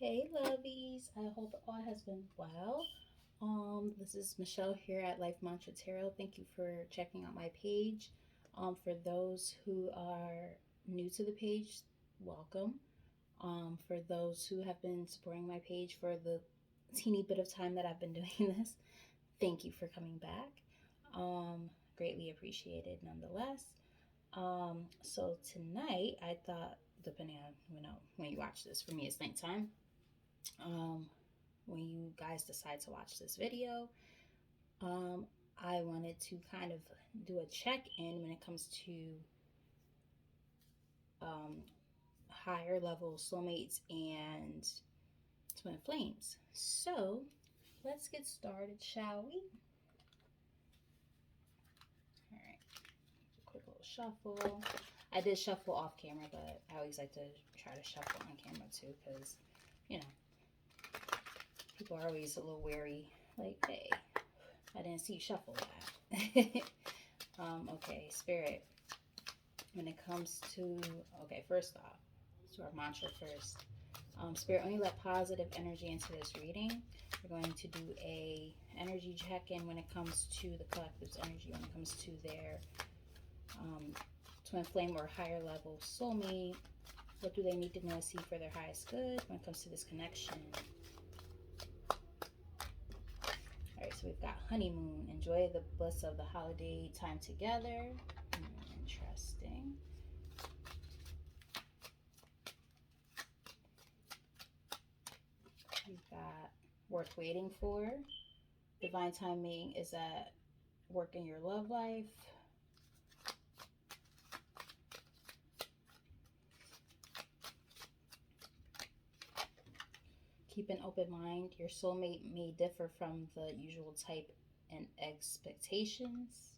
Hey lovies, I hope all has been well. This is Michelle here at Life Mantra Tarot. Thank you for checking out my page. For those who are new to the page, welcome. For those who have been supporting my page for the teeny bit of time that I've been doing this, thank you for coming back. Greatly appreciated nonetheless. So tonight I thought, depending on when you watch this, for me it's nighttime. Um, when you guys decide to watch this video. Um, I wanted to kind of do a check in when it comes to um, higher level soulmates and twin flames. So let's get started, shall we? All right, quick little shuffle. I did shuffle off camera, but I always like to try to shuffle on camera too because, you know, people are always a little wary. Like, hey, I didn't see you shuffle that. Okay, spirit. When it comes to, okay, first off, to our mantra first. Spirit, only let positive energy into this reading. We're going to do a energy check-in when it comes to the collective's energy, when it comes to their twin flame or higher level soulmate. What do they need to know and see for their highest good when it comes to this connection? All right, so we've got honeymoon. Enjoy the bliss of the holiday time together. Interesting. We've got worth waiting for. Divine timing is at work in your love life. Keep an open mind. Your soulmate may differ from the usual type and expectations.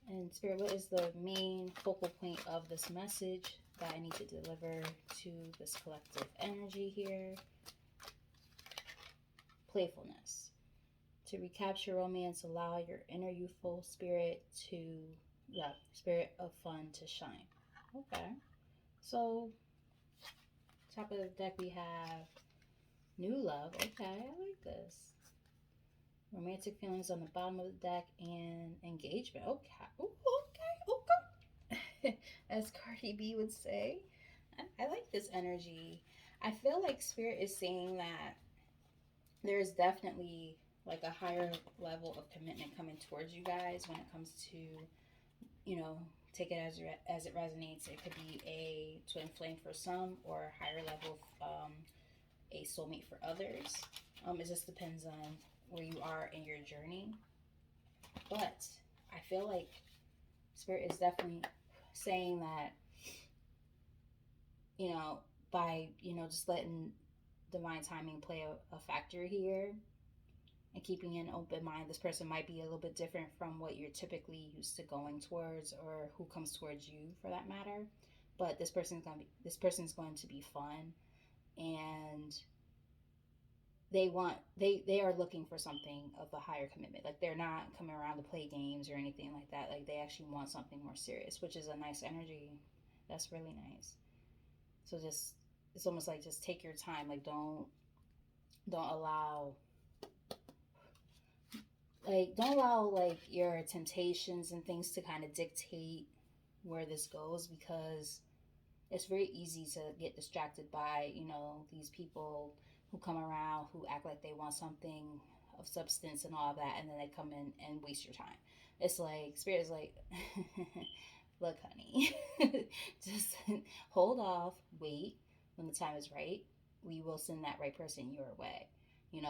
And Spirit, what is the main focal point of this message that I need to deliver to this collective energy here? Playfulness. To recapture romance, allow your inner youthful spirit to, yeah, spirit of fun to shine. Okay. So, top of the deck we have new love. Okay, I like this. Romantic feelings on the bottom of the deck and engagement. Okay. Ooh, okay. As Cardi B would say. I like this energy. I feel like Spirit is saying that there's definitely like a higher level of commitment coming towards you guys when it comes to, you know, take it as it resonates. It could be a twin flame for some or a higher level a soulmate for others. It just depends on where you are in your journey. But I feel like Spirit is definitely saying that, you know, by, just letting divine timing play a factor here and keeping an open mind, this person might be a little bit different from what you're typically used to going towards or who comes towards you for that matter. But this person's going to be fun, and they are looking for something of a higher commitment. Like they're not coming around to play games or anything like that. Like they actually want something more serious, which is a nice energy. That's really nice. So just, it's almost like just take your time. Like don't allow like your temptations and things to kind of dictate where this goes, because it's very easy to get distracted by, these people who come around who act like they want something of substance and all of that, and then they come in and waste your time. It's like Spirit is like, look, honey, just hold off, wait. When the time is right, we will send that right person your way.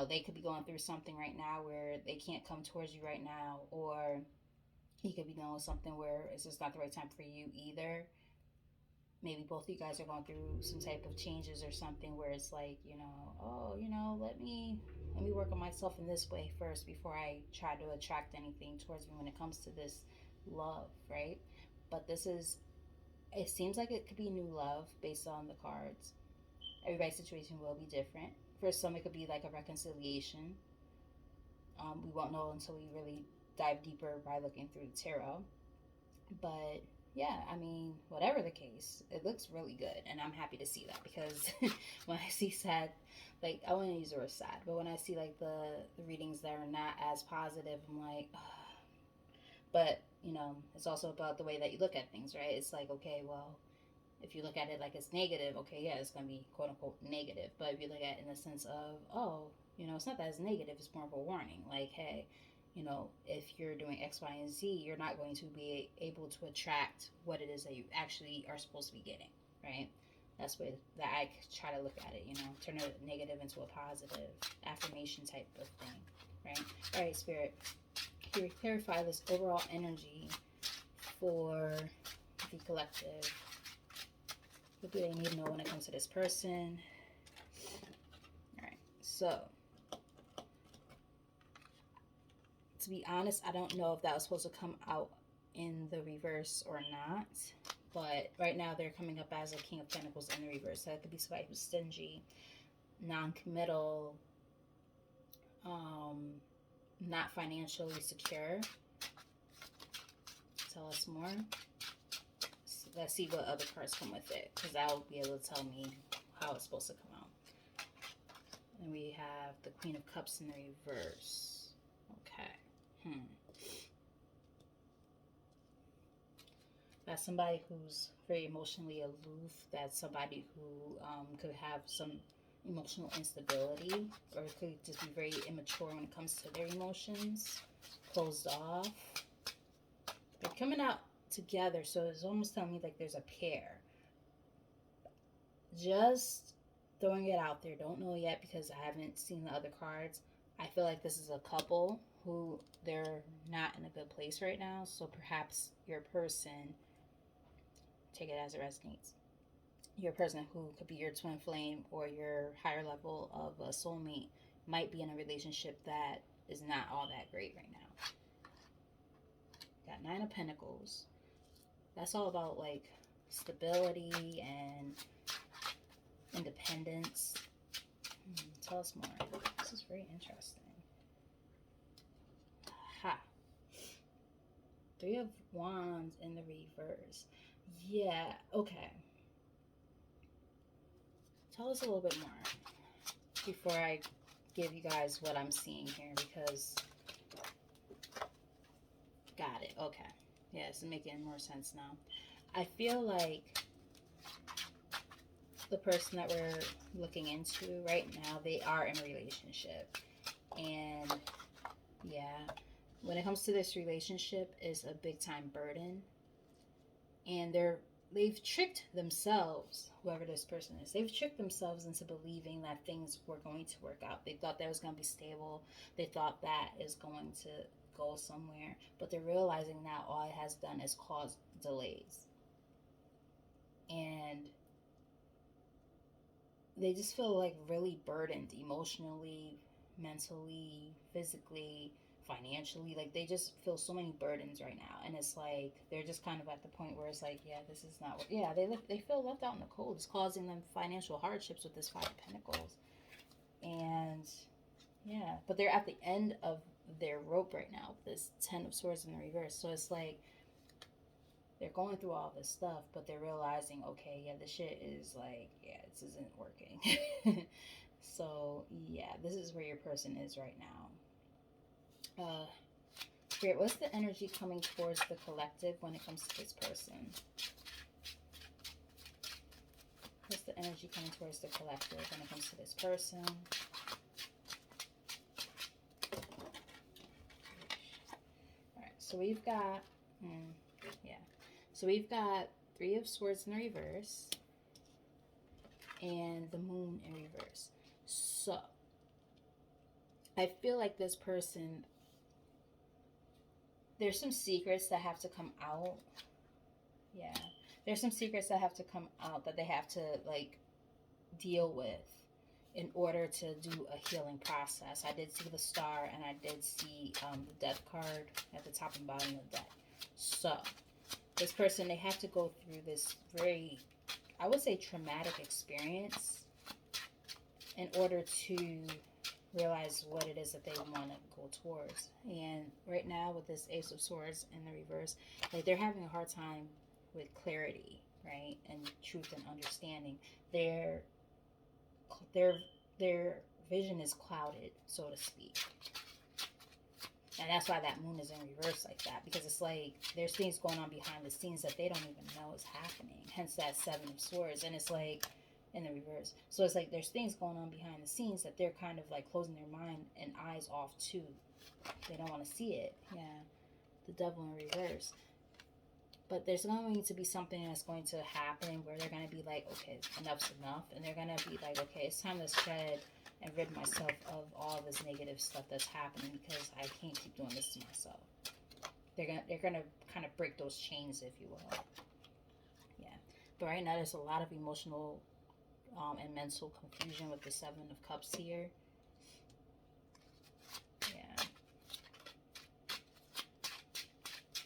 They could be going through something right now where they can't come towards you right now, or he could be dealing with something where it's just not the right time for you either. Maybe both of you guys are going through some type of changes or something where it's like, oh, let me work on myself in this way first before I try to attract anything towards me when it comes to this love, right? But it seems like it could be new love based on the cards. Everybody's situation will be different. For some, it could be like a reconciliation. We won't know until we really dive deeper by looking through the tarot. But yeah, I mean, whatever the case, it looks really good, and I'm happy to see that because when I see sad, like I wouldn't use the word sad, but when I see like the readings that are not as positive, I'm like, ugh. But you know, it's also about the way that you look at things, right? It's like, okay, well, if you look at it like it's negative, okay, yeah, it's gonna be quote unquote negative. But if you look at it in the sense of, oh, you know, it's not that it's negative, it's more of a warning. Like, hey, you know, if you're doing X, Y, and Z, you're not going to be able to attract what it is that you actually are supposed to be getting, right? That's the way that I try to look at it, you know, turn a negative into a positive affirmation type of thing, right? All right, Spirit, here, clarify this overall energy for the collective. What do they need to know when it comes to this person? All right, so to be honest, I don't know if that was supposed to come out in the reverse or not. But right now they're coming up as a King of Pentacles in the reverse. So it could be somebody who's stingy, non-committal, um, not financially secure. Tell us more. So let's see what other cards come with it, because that will be able to tell me how it's supposed to come out. And we have the Queen of Cups in the reverse. Okay. That's somebody who's very emotionally aloof. That's somebody who could have some emotional instability, or could just be very immature when it comes to their emotions, closed off. They're coming out together, so it's almost telling me like there's a pair. Just throwing it out there. Don't know yet because I haven't seen the other cards. I feel like this is a couple who they're not in a good place right now, so perhaps your person, take it as it resonates, your person who could be your twin flame or your higher level of a soulmate might be in a relationship that is not all that great right now. Got Nine of Pentacles. That's all about like stability and independence. Tell us more. This is very interesting. Ha. Three of Wands in the reverse. Yeah, okay. Tell us a little bit more before I give you guys what I'm seeing here, because got it. Okay. Yeah, it's making more sense now. I feel like the person that we're looking into right now, they are in a relationship. And yeah, when it comes to this relationship, is a big time burden. And they've tricked themselves, whoever this person is, they've tricked themselves into believing that things were going to work out. They thought that was going to be stable. They thought that is going to go somewhere. But they're realizing now all it has done is cause delays. And they just feel like really burdened emotionally, mentally, physically, financially. Like they just feel so many burdens right now, and it's like they're just kind of at the point where it's like, yeah, this is not what, yeah, they feel left out in the cold. It's causing them financial hardships with this Five of Pentacles. And yeah, but they're at the end of their rope right now, this Ten of Swords in the reverse. So it's like they're going through all this stuff, but they're realizing, okay, yeah, this shit is like, yeah, this isn't working. So yeah, this is where your person is right now. Spirit, what's the energy coming towards the collective when it comes to this person? What's the energy coming towards the collective when it comes to this person? All right, so we've got, yeah. So we've got Three of Swords in the reverse and the Moon in reverse. So I feel like this person, there's some secrets that have to come out. Yeah. There's some secrets that have to come out that they have to like deal with in order to do a healing process. I did see the Star, and I did see the Death card at the top and bottom of the deck. So this person, they have to go through this very, I would say, traumatic experience in order to realize what it is that they want to go towards. And right now with this Ace of Swords in the reverse, like they're having a hard time with clarity, right, and truth and understanding. Their their their vision is clouded, so to speak. And that's why that moon is in reverse like that, because it's like there's things going on behind the scenes that they don't even know is happening. Hence that Seven of Swords. And it's like in the reverse. So it's like there's things going on behind the scenes that they're kind of like closing their mind and eyes off to. They don't want to see it. Yeah. The Devil in reverse. But there's going to be something that's going to happen where they're going to be like, okay, enough's enough. And they're going to be like, okay, it's time to shed and rid myself of all this negative stuff that's happening, because I can't keep doing this to myself. They're gonna kind of break those chains, if you will. Yeah. But right now there's a lot of emotional and mental confusion with the Seven of Cups here. Yeah.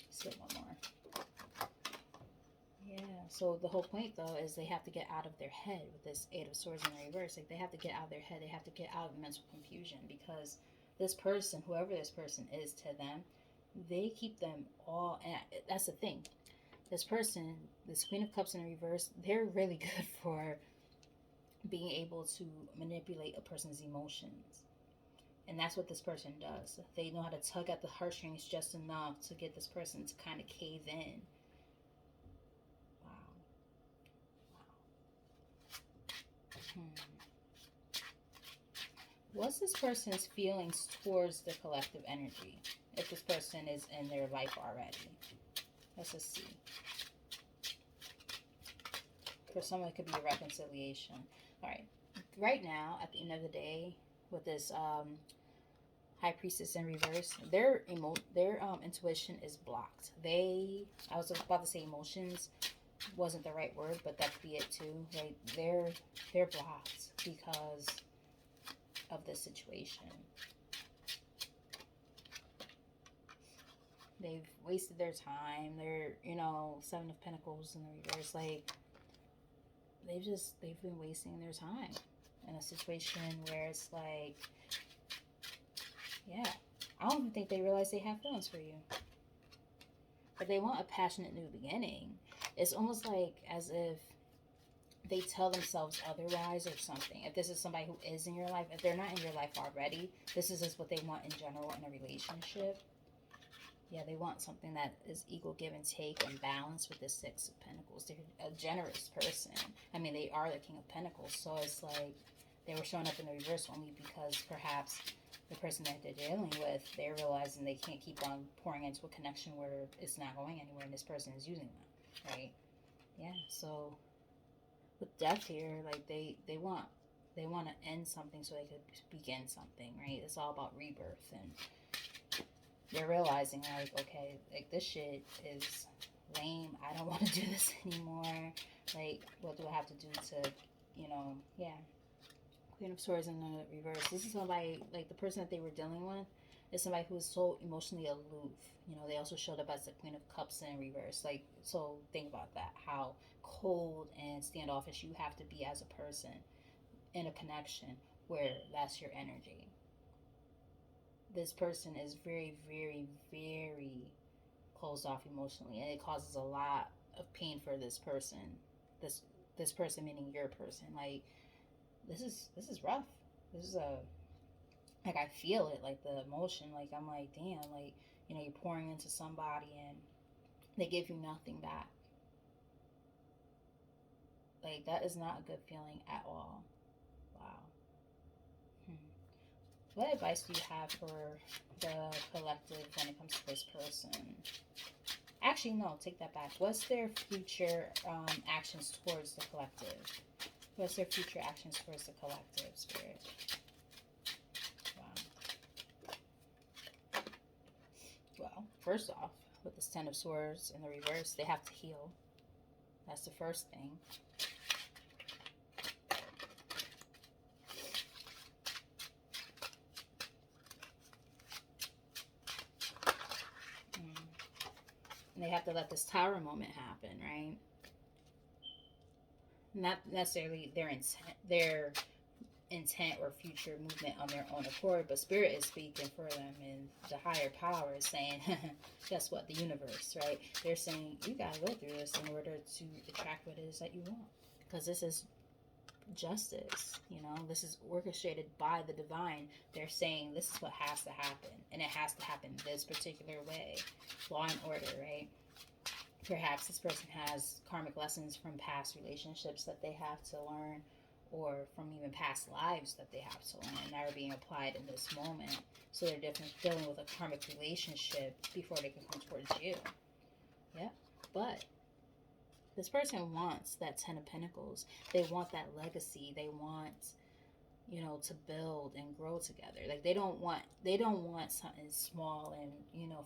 Let's get one more. Yeah, so the whole point though is they have to get out of their head with this Eight of Swords in reverse. Like they have to get out of their head. They have to get out of mental confusion, because this person, whoever this person is to them, they keep them all. And that's the thing. This person, this Queen of Cups in reverse, they're really good for being able to manipulate a person's emotions. And that's what this person does. They know how to tug at the heartstrings just enough to get this person to kind of cave in. What's this person's feelings towards the collective energy? If this person is in their life already. Let's just see. For some, it could be a reconciliation. All right. Right now, at the end of the day, with this High Priestess in reverse, their intuition is blocked. I was about to say emotions wasn't the right word, but that could be it too. Like they're blocked because of this situation. They've wasted their time. They're, Seven of Pentacles in the reverse. Like they've been wasting their time in a situation where it's like, yeah, I don't even think they realize they have feelings for you. But they want a passionate new beginning. It's almost like as if they tell themselves otherwise or something. If this is somebody who is in your life, if they're not in your life already, this is just what they want in general in a relationship. Yeah, they want something that is equal give and take and balance with the Six of Pentacles. They're a generous person. I mean, they are the King of Pentacles. So it's like they were showing up in the reverse only because perhaps the person that they're dealing with, they're realizing they can't keep on pouring into a connection where it's not going anywhere and this person is using them, right? Yeah, so with Death here, like they want to end something so they could begin something, right? It's all about rebirth, and they're realizing like, okay, like this shit is lame. I don't want to do this anymore. Like, what do I have to do to, yeah. Queen of Swords in the reverse. This is somebody, like the person that they were dealing with is somebody who is so emotionally aloof. They also showed up as the Queen of Cups in reverse. Like, so think about that. How cold and standoffish you have to be as a person in a connection where that's your energy. This person is very, very, very closed off emotionally, and it causes a lot of pain for this person. This person meaning your person. Like, this is rough. This is like, I feel it, like the emotion. Like, I'm like, damn, like, you're pouring into somebody and they give you nothing back. Like, that is not a good feeling at all. Wow. What advice do you have for the collective when it comes to this person? Actually, no, take that back. What's their future actions towards the collective? What's their future actions towards the collective, Spirit? Wow. Well, first off, with this Ten of Swords in the reverse, they have to heal. That's the first thing. And they have to let this Tower moment happen, right? Not necessarily their intent, their intent or future movement on their own accord, but spirit is speaking for them, and the higher power is saying, guess what? The universe, right? They're saying you gotta go through this in order to attract what it is that you want, because this is justice. This is orchestrated by the divine. They're saying this is what has to happen, and it has to happen this particular way. Law and order, right? Perhaps this person has karmic lessons from past relationships that they have to learn, or from even past lives that they have to learn that are being applied in this moment. So they're dealing with a karmic relationship before they can come towards you. Yeah. But this person wants that Ten of Pentacles. They want that legacy. They want, to build and grow together. Like they don't want something small and,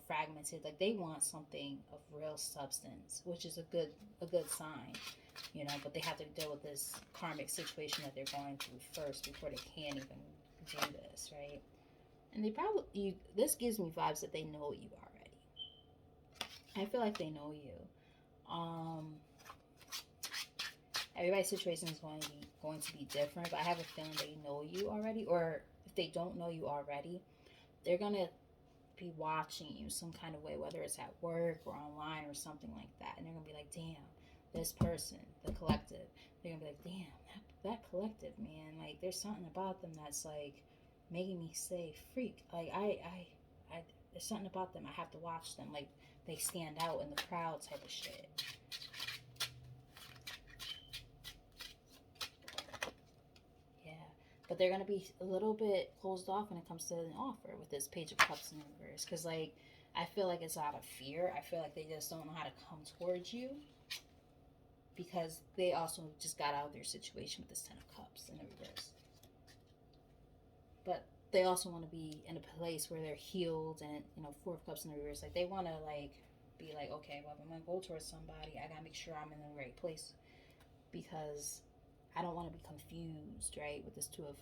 fragmented. Like they want something of real substance, which is a good sign. But they have to deal with this karmic situation that they're going through first before they can even do this, right? And they probably, this gives me vibes that they know you already. I feel like they know you. Everybody's situation is going to be different, but I have a feeling they know you already, or if they don't know you already, they're gonna be watching you some kind of way, whether it's at work or online or something like that, and they're gonna be like, damn, this person, the collective, they're gonna be like, damn, that collective, man, like there's something about them that's like making me say freak. Like I there's something about them. I have to watch them. Like they stand out in the crowd type of shit. But they're going to be a little bit closed off when it comes to an offer with this Page of Cups in reverse. Because, like, I feel like it's out of fear. I feel like they just don't know how to come towards you. Because they also just got out of their situation with this Ten of Cups in the reverse. But they also want to be in a place where they're healed and, Four of Cups in the reverse. Like, they want to, like, be like, okay, well, if I'm going to go towards somebody, I got to make sure I'm in the right place. Because I don't want to be confused, right, with this Two of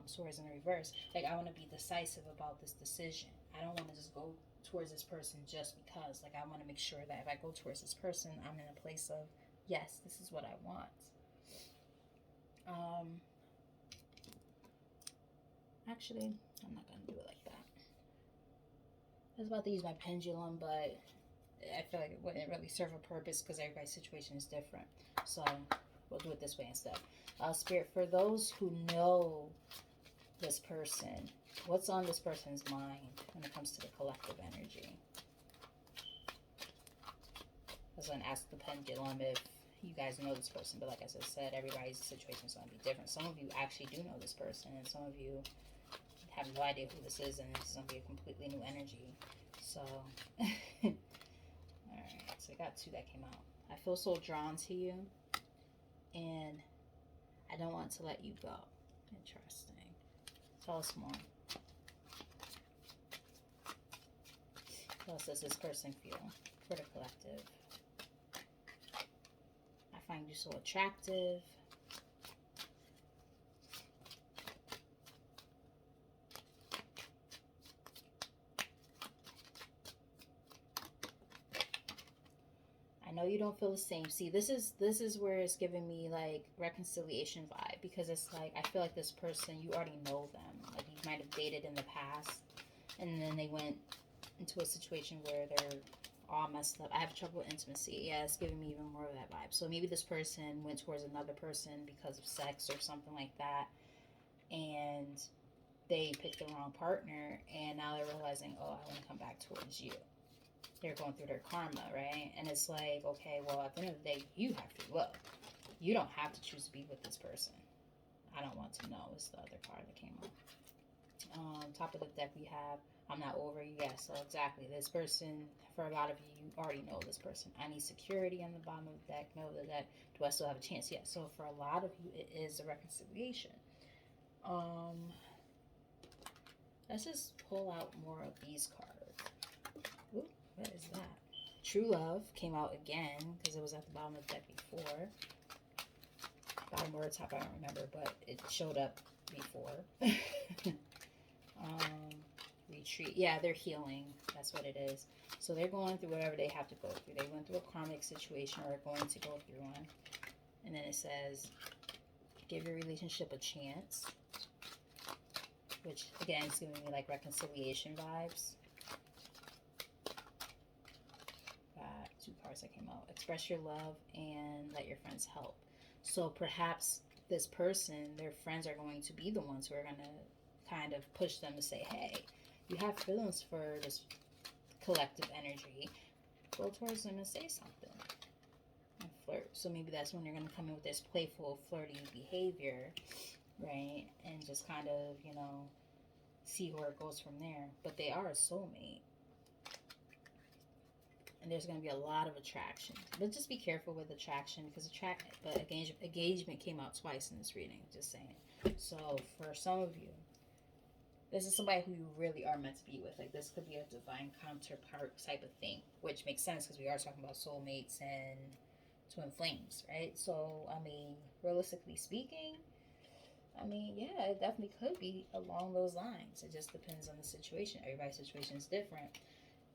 Swords in the reverse. Like, I want to be decisive about this decision. I don't want to just go towards this person just because. Like, I want to make sure that if I go towards this person, I'm in a place of, yes, this is what I want. Actually, I'm not going to do it like that. I was about to use my pendulum, but I feel like it wouldn't really serve a purpose because everybody's situation is different. So we'll do it this way instead. Spirit, for those who know this person, what's on this person's mind when it comes to the collective energy? I was going to ask the pendulum if you guys know this person, but like I just said, everybody's situation is going to be different. Some of you actually do know this person, and some of you have no idea who this is, and this is going to be a completely new energy. So, alright, so I got two that came out. I feel so drawn to you, and I don't want to let you go. Interesting. Tell us more. What else does this person feel for the collective? I find you so attractive. I know you don't feel the same. See, this is where it's giving me like reconciliation vibe, because it's like I feel like this person, you already know them. Like you might have dated in the past, and then they went into a situation where they're all messed up. I have trouble with intimacy. Yeah, it's giving me even more of that vibe. So maybe this person went towards another person because of sex or something like that, and they picked the wrong partner, and now they're realizing, oh, I want to come back towards you. They're going through their karma, right? And it's like, okay, well, at the end of the day, you have free will. You don't have to choose to be with this person. I don't want to know is the other card that came up. Top of the deck, we have, I'm not over you. Yeah, so exactly. This person, for a lot of you, you already know this person. I need security on the bottom of the deck. Know the deck. Do I still have a chance? Yeah, so for a lot of you, it is a reconciliation. Let's just pull out more of these cards. Ooh. What is that? True Love came out again because it was at the bottom of the deck before. Bottom or top, I don't remember, but it showed up before. Retreat. Yeah, they're healing. That's what it is. So they're going through whatever they have to go through. They went through a karmic situation or are going to go through one. And then it says, give your relationship a chance. which again is giving me like reconciliation vibes. Got two cards that came out. Express your love and let your friends help. So perhaps this person, their friends are going to be the ones who are going to kind of push them to say, hey, you have feelings for this collective energy. Go towards them and say something. And flirt. So maybe that's when you're going to come in with this playful, flirty behavior, right? And just kind of, see where it goes from there. But they are a soulmate. And there's going to be a lot of attraction, but just be careful with attraction because engagement came out twice in this reading, just saying. So for some of you, this is somebody who you really are meant to be with. Like, this could be a divine counterpart type of thing, which makes sense because we are talking about soulmates and twin flames, right? So I mean, realistically speaking, yeah, it definitely could be along those lines. It just depends on the situation. Everybody's situation is different,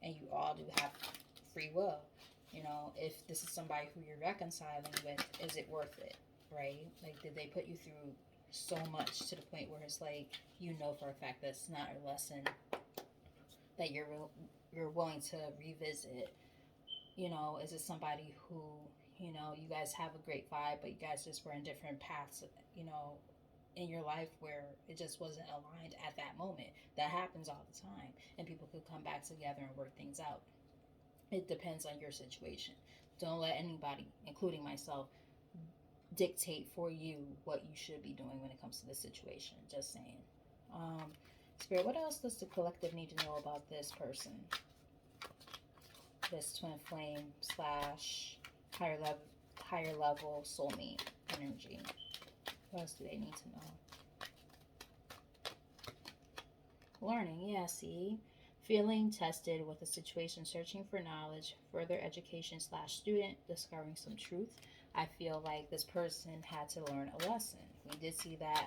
and you all do have free will. If this is somebody who you're reconciling with, is it worth it, right? Like, did they put you through so much to the point where it's like, for a fact that's not a lesson that you're willing to revisit? Is it somebody who, you guys have a great vibe, but you guys just were in different paths, in your life where it just wasn't aligned at that moment? That happens all the time, and people could come back together and work things out. It depends on your situation. Don't let anybody, including myself, dictate for you what you should be doing when it comes to this situation. Just saying. Spirit, what else does the collective need to know about this person? This twin flame slash higher level soulmate energy. What else do they need to know? Learning, yeah, see? Feeling tested with a situation, searching for knowledge, further education slash student, discovering some truth. I feel like this person had to learn a lesson. We did see that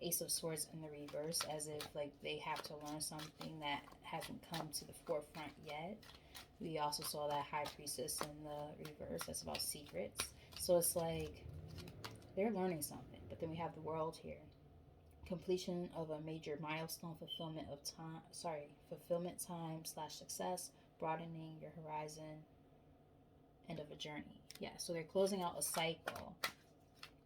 Ace of Swords in the reverse, as if like they have to learn something that hasn't come to the forefront yet. We also saw that High Priestess in the reverse. That's about secrets. So it's like they're learning something. But then we have the World here. Completion of a major milestone, fulfillment time slash success, broadening your horizon, end of a journey. Yeah, so they're closing out a cycle,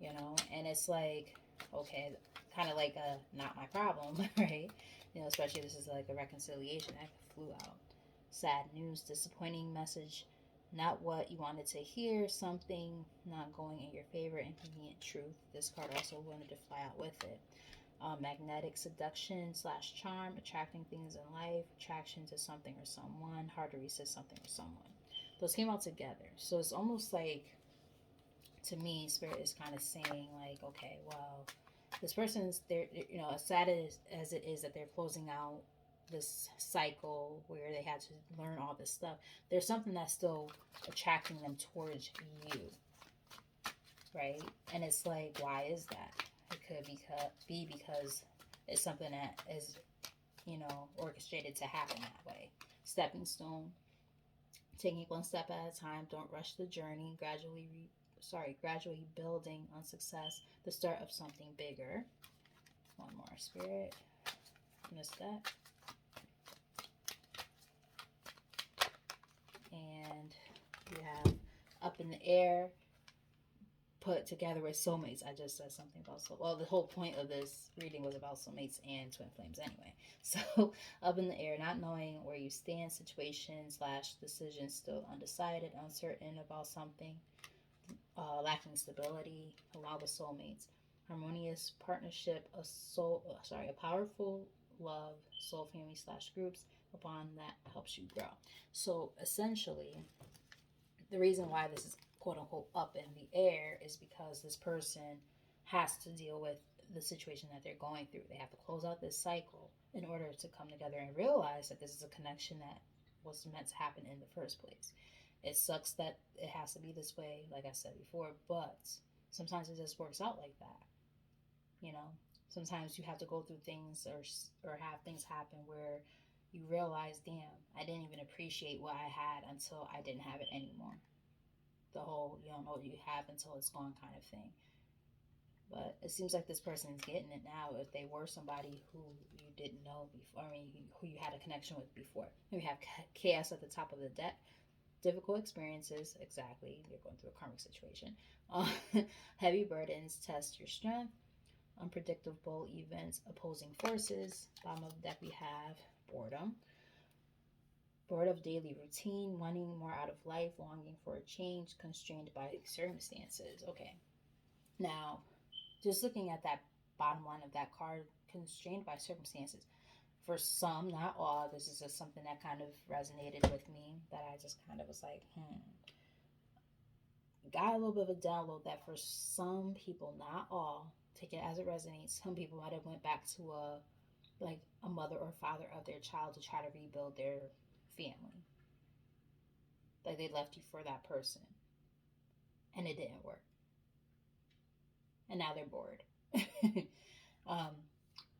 and it's like, okay, kind of like a not my problem, right? Especially this is like a reconciliation that flew out. Sad news, disappointing message, not what you wanted to hear, something not going in your favor, inconvenient truth. This card also wanted to fly out with it. Magnetic seduction slash charm, attracting things in life, attraction to something or someone, hard to resist something or someone. Those came out together. So it's almost like, to me, Spirit is kind of saying like, okay, well, this person is there, as sad as it is that they're closing out this cycle where they had to learn all this stuff, there's something that's still attracting them towards you, right? And it's like, why is that? It could be because it's something that is, orchestrated to happen that way. Stepping stone, taking one step at a time. Don't rush the journey. Gradually building on success. The start of something bigger. One more, Spirit. Missed that. And you have up in the air, put together with soulmates. I just said something about the whole point of this reading was about soulmates and twin flames anyway. So up in the air, not knowing where you stand, situation slash decision still undecided, uncertain about something, lacking stability, along with soulmates, harmonious partnership, a powerful love, soul family slash groups, upon that helps you grow. So essentially, the reason why this is quote unquote up in the air is because this person has to deal with the situation that they're going through. They have to close out this cycle in order to come together and realize that this is a connection that was meant to happen in the first place. It sucks that it has to be this way, like I said before, but sometimes it just works out like that. Sometimes you have to go through things or have things happen where you realize, damn, I didn't even appreciate what I had until I didn't have it anymore. The whole you don't know what you have until it's gone kind of thing. But it seems like this person is getting it now. If they were somebody who you didn't know before, I mean, who you had a connection with before. And we have chaos at the top of the deck. Difficult experiences, exactly. You're going through a karmic situation. Uh, Heavy burdens test your strength. Unpredictable events, opposing forces. Bottom of the deck, we have boredom. Bored of daily routine, wanting more out of life, longing for a change, constrained by circumstances. Okay, now just looking at that bottom one of that card, constrained by circumstances. For some, not all, this is just something that kind of resonated with me that I just kind of was like, got a little bit of a download that for some people, not all, take it as it resonates. Some people might have went back to a mother or father of their child to try to rebuild their family. Like they left you for that person, and it didn't work, and now they're bored. um,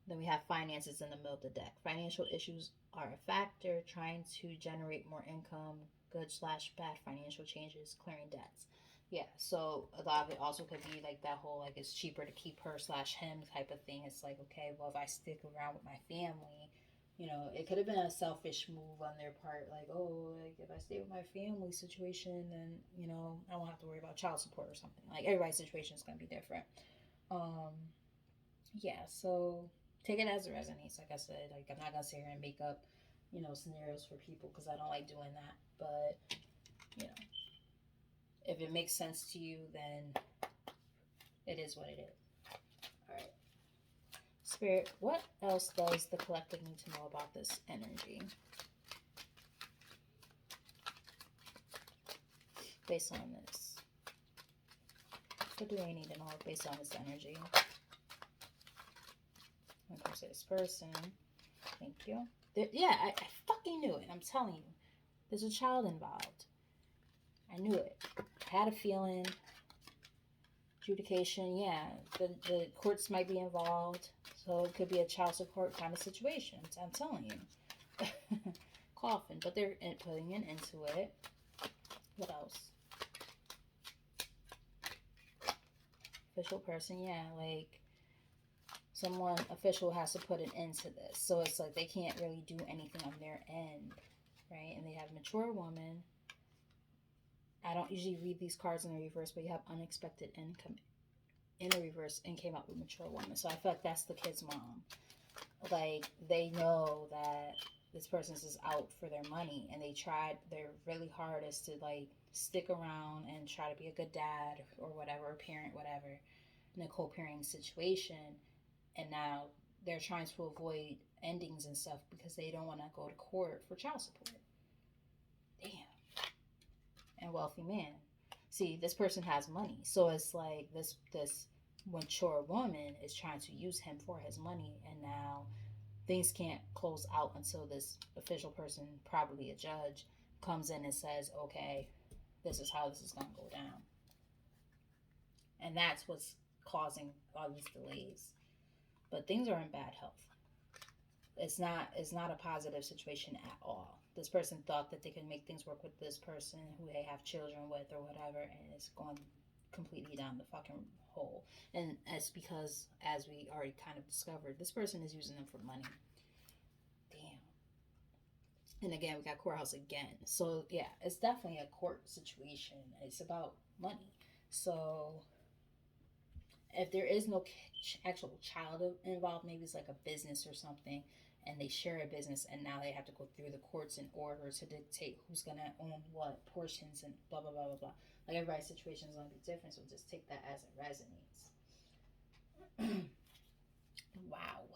Then we have finances in the middle of the deck. Financial issues are a factor. Trying to generate more income, good slash bad financial changes, clearing debts. Yeah, so a lot of it also could be like that whole like it's cheaper to keep her slash him type of thing. It's like, okay, well, if I stick around with my family, it could have been a selfish move on their part. Like, oh, like if I stay with my family situation, then, I won't have to worry about child support or something. Like everybody's situation is going to be different. Um, yeah, so take it as it resonates. Like I said, like I'm not gonna sit here and make up, scenarios for people because I don't like doing that. But you know, if it makes sense to you, then it is what it is. All right, Spirit. What else does the collective need to know about this energy? Based on this, what do they need to know based on this energy? When it comes to this person, thank you. Yeah, I fucking knew it. I'm telling you. There's a child involved. I knew it. I had a feeling. Adjudication, yeah. The courts might be involved. So it could be a child support kind of situation. I'm telling you. Coffin. But they're putting an end to it. What else? Official person, yeah. Like someone official has to put an end to this. So it's like they can't really do anything on their end. Right? And they have mature woman. I don't usually read these cards in the reverse, but you have unexpected income in the reverse and came out with mature woman. So I feel like that's the kid's mom. Like they know that this person's is out for their money and they tried their really hardest to like stick around and try to be a good dad or whatever, parent, whatever, in a co-parenting situation. And now they're trying to avoid endings and stuff because they don't want to go to court for child support. Damn. And wealthy man. See, this person has money. So it's like this mature woman is trying to use him for his money, and now things can't close out until this official person, probably a judge, comes in and says, okay, this is how this is going to go down. And that's what's causing all these delays. But things are in bad health. It's not a positive situation at all. This person thought that they could make things work with this person who they have children with or whatever, and it's going completely down the fucking hole. And it's because, as we already kind of discovered, this person is using them for money. Damn. And again, we got courthouse again. So yeah, it's definitely a court situation. It's about money. So if there is no actual child involved, maybe it's like a business or something, and they share a business, and now they have to go through the courts in order to dictate who's gonna own what portions and blah blah blah blah blah. Like everybody's situation is gonna be different, so just take that as it resonates. Wow.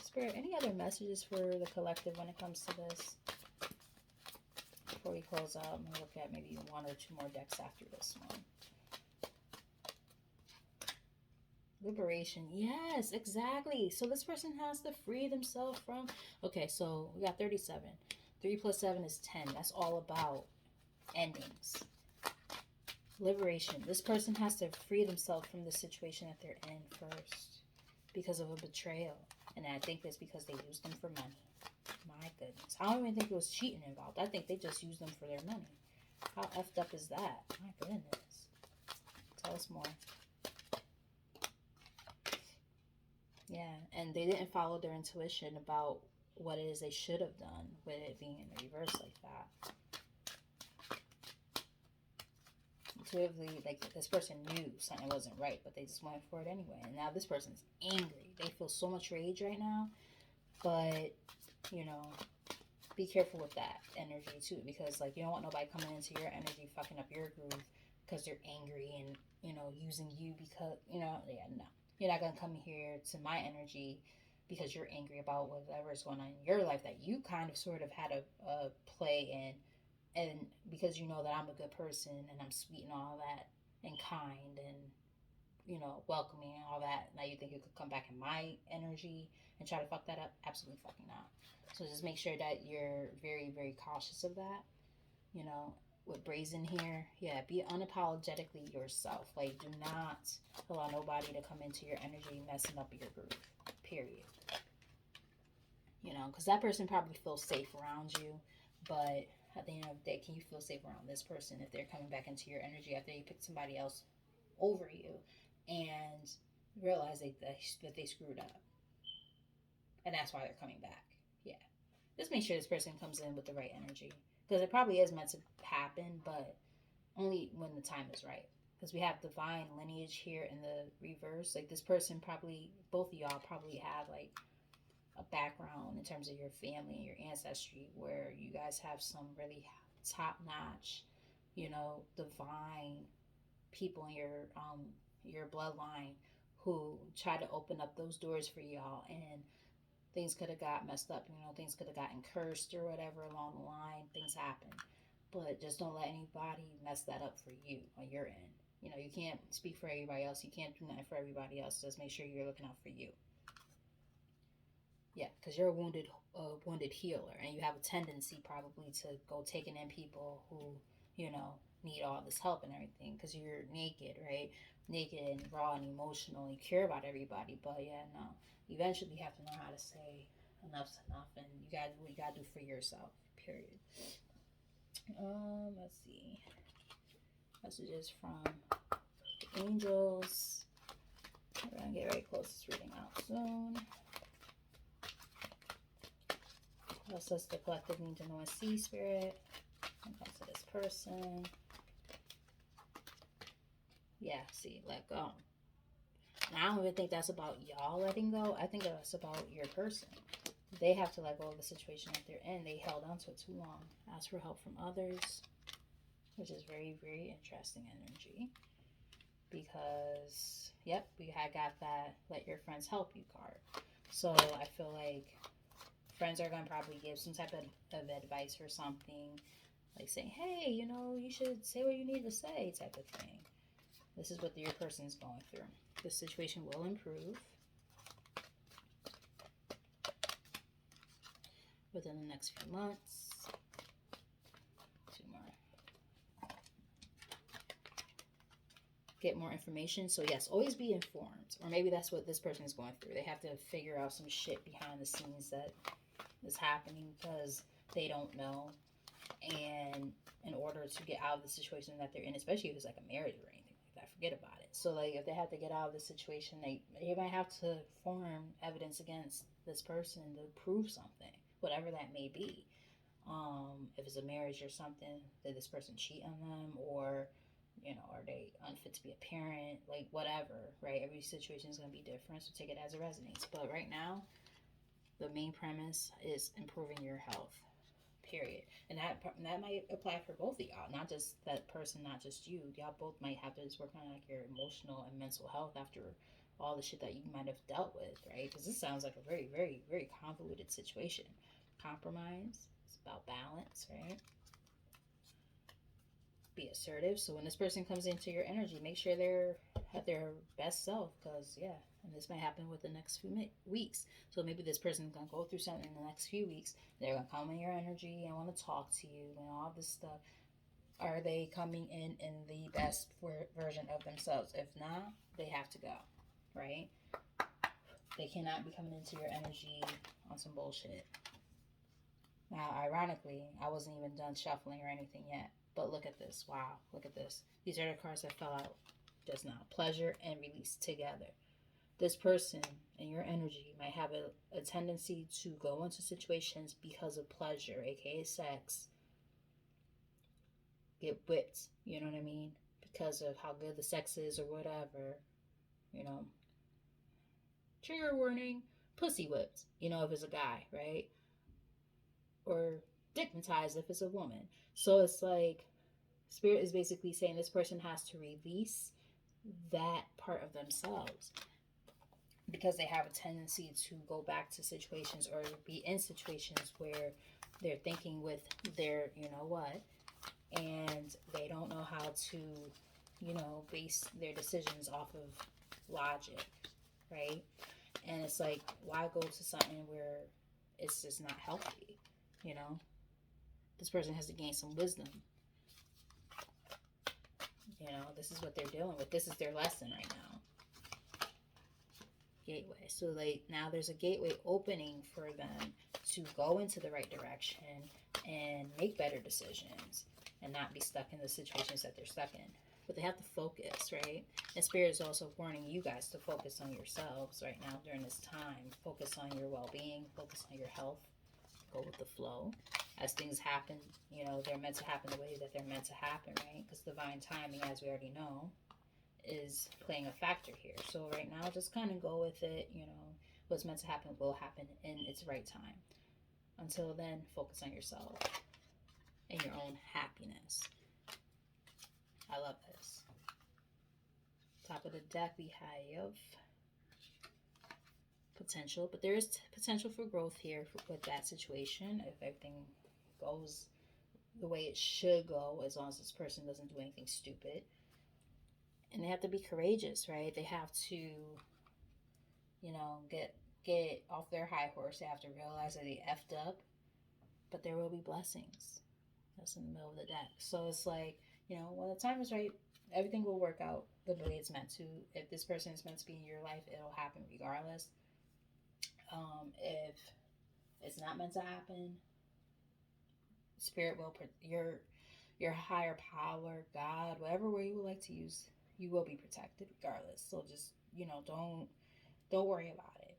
Spirit, any other messages for the collective when it comes to this? Before we close out, I'm gonna look at maybe one or two more decks after this one. Liberation. Yes, exactly. So this person has to free themselves from... Okay, so we got 37. 3 plus 7 is 10. That's all about endings. Liberation. This person has to free themselves from the situation that they're in first because of a betrayal. And I think that's because they used them for money. My goodness. I don't even think it was cheating involved. I think they just used them for their money. How effed up is that? My goodness. Tell us more. Yeah, and they didn't follow their intuition about what it is they should have done with it being in reverse like that. Intuitively, like this person knew something wasn't right, but they just went for it anyway. And now this person's angry. They feel so much rage right now, but you know, be careful with that energy too, because like you don't want nobody coming into your energy fucking up your groove because they're angry and using you because yeah, no, you're not gonna come here to my energy because you're angry about whatever is going on in your life that you kind of sort of had a play in, and because you know that I'm a good person and I'm sweet and all that and kind and welcoming and all that. Now you think you could come back in my energy and try to fuck that up? Absolutely fucking not. So just make sure that you're very, very cautious of that. You know, with brazen here, yeah, be unapologetically yourself. Like, do not allow nobody to come into your energy messing up your groove. Period. Because that person probably feels safe around you, but at the end of the day, can you feel safe around this person if they're coming back into your energy after you pick somebody else over you and realize that they screwed up and that's why they're coming back? Yeah, just make sure this person comes in with the right energy, because it probably is meant to happen, but only when the time is right, because we have divine lineage here in the reverse. Like this person probably, both of y'all probably have like a background in terms of your family and your ancestry where you guys have some really top notch, divine people in your bloodline who try to open up those doors for y'all, and things could have got messed up. Things could have gotten cursed or whatever along the line. Things happen, but just don't let anybody mess that up for you on your end. You can't speak for everybody else. You can't do nothing for everybody else. Just make sure you're looking out for you. Yeah, because you're a wounded healer, and you have a tendency probably to go taking in people who need all this help and everything because you're naked, right? Naked and raw and emotional, and you care about everybody. But yeah, no, eventually you have to know how to say enough's enough, and you gotta do what you gotta do for yourself. Period. Let's see. Messages from the angels. We're gonna get very close to reading out soon. What does the collective need to know and see, Spirit? When it comes to this person. Yeah, see, let go. And I don't even think that's about y'all letting go. I think that's about your person. They have to let go of the situation that they're in. They held on to it too long. Ask for help from others, which is very, very interesting energy. Because, yep, we had got that let your friends help you card. So I feel like friends are going to probably give some type of advice or something, like saying, hey, you should say what you need to say, type of thing. This is what your person is going through. The situation will improve within the next few months. Two more. Get more information. So yes, always be informed. Or maybe that's what this person is going through. They have to figure out some shit behind the scenes that is happening because they don't know. And in order to get out of the situation that they're in, especially if it's like a marriage or anything like that, forget about it. So like if they have to get out of the situation, they might have to form evidence against this person to prove something, whatever that may be. If it's a marriage or something, did this person cheat on them, or are they unfit to be a parent? Like whatever, right? Every situation is going to be different, so take it as it resonates. But right now, the main premise is improving your health. Period. And that might apply for both of y'all, not just that person, not just you. Y'all both might have to just work on like your emotional and mental health after all the shit that you might have dealt with, right? Because this sounds like a very, very, very convoluted situation. Compromise. It's about balance, right? Be assertive. So when this person comes into your energy, make sure they're at their best self, because yeah, and this might happen with the next few weeks. So maybe this person's gonna go through something in the next few weeks. They're gonna come in your energy and want to talk to you and all this stuff. Are they coming in the best version of themselves? If not, they have to go, right? They cannot be coming into your energy on some bullshit. Now, ironically, I wasn't even done shuffling or anything yet. But look at this. Wow, look at this. These are the cards that fell out just now. Pleasure and release together. This person and your energy might have a tendency to go into situations because of pleasure, aka sex, get whipped, you know what I mean? Because of how good the sex is or whatever, you know. Trigger warning, pussy whipped, if it's a guy, right? Or dignitized if it's a woman. So it's like, Spirit is basically saying this person has to release that part of themselves because they have a tendency to go back to situations or be in situations where they're thinking with their, what, and they don't know how to, base their decisions off of logic, right? And it's like, why go to something where it's just not healthy, you know? This person has to gain some wisdom. This is what they're dealing with. This is their lesson right now. Gateway. So like now there's a gateway opening for them to go into the right direction and make better decisions and not be stuck in the situations that they're stuck in. But they have to focus, right? And Spirit is also warning you guys to focus on yourselves right now during this time. Focus on your well-being, focus on your health, go with the flow. As things happen, they're meant to happen the way that they're meant to happen, right? Because divine timing, as we already know, is playing a factor here. So right now, just kind of go with it. What's meant to happen will happen in its right time. Until then, focus on yourself and your own happiness. I love this. Top of the deck, we have potential, but there is potential for growth here with that situation. If everything goes the way it should go, as long as this person doesn't do anything stupid. And they have to be courageous, right? They have to, get off their high horse. They have to realize that they effed up, but there will be blessings. That's in the middle of the deck. So it's like, when the time is right, everything will work out the way it's meant to. If this person is meant to be in your life, it'll happen regardless. If it's not meant to happen, Spirit will your higher power, God, whatever way you would like to use, you will be protected regardless. So just don't worry about it,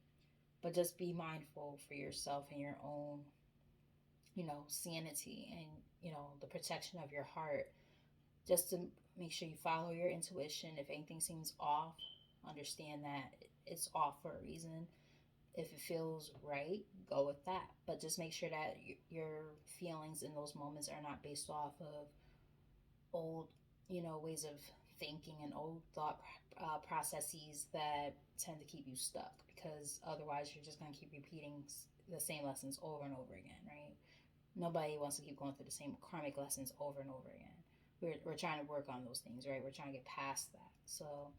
but just be mindful for yourself and your own sanity and the protection of your heart, just to make sure you follow your intuition. If anything seems off, understand that it's off for a reason. If it feels right, go with that. But just make sure that your feelings in those moments are not based off of old, ways of thinking and old thought processes that tend to keep you stuck. Because otherwise, you're just going to keep repeating the same lessons over and over again, right? Nobody wants to keep going through the same karmic lessons over and over again. We're trying to work on those things, right? We're trying to get past that. So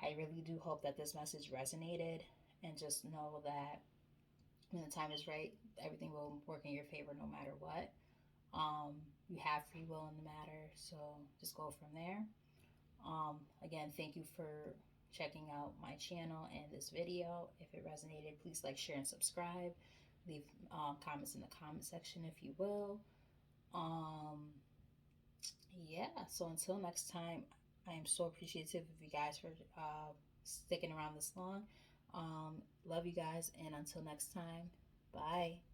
I really do hope that this message resonated, and just know that when the time is right, everything will work in your favor no matter what. You have free will in the matter, so just go from there. Again, thank you for checking out my channel and this video. If it resonated, please like, share, and subscribe. Leave comments in the comment section if you will. Yeah, so until next time, I am so appreciative of you guys for sticking around this long. Love you guys, and until next time, bye.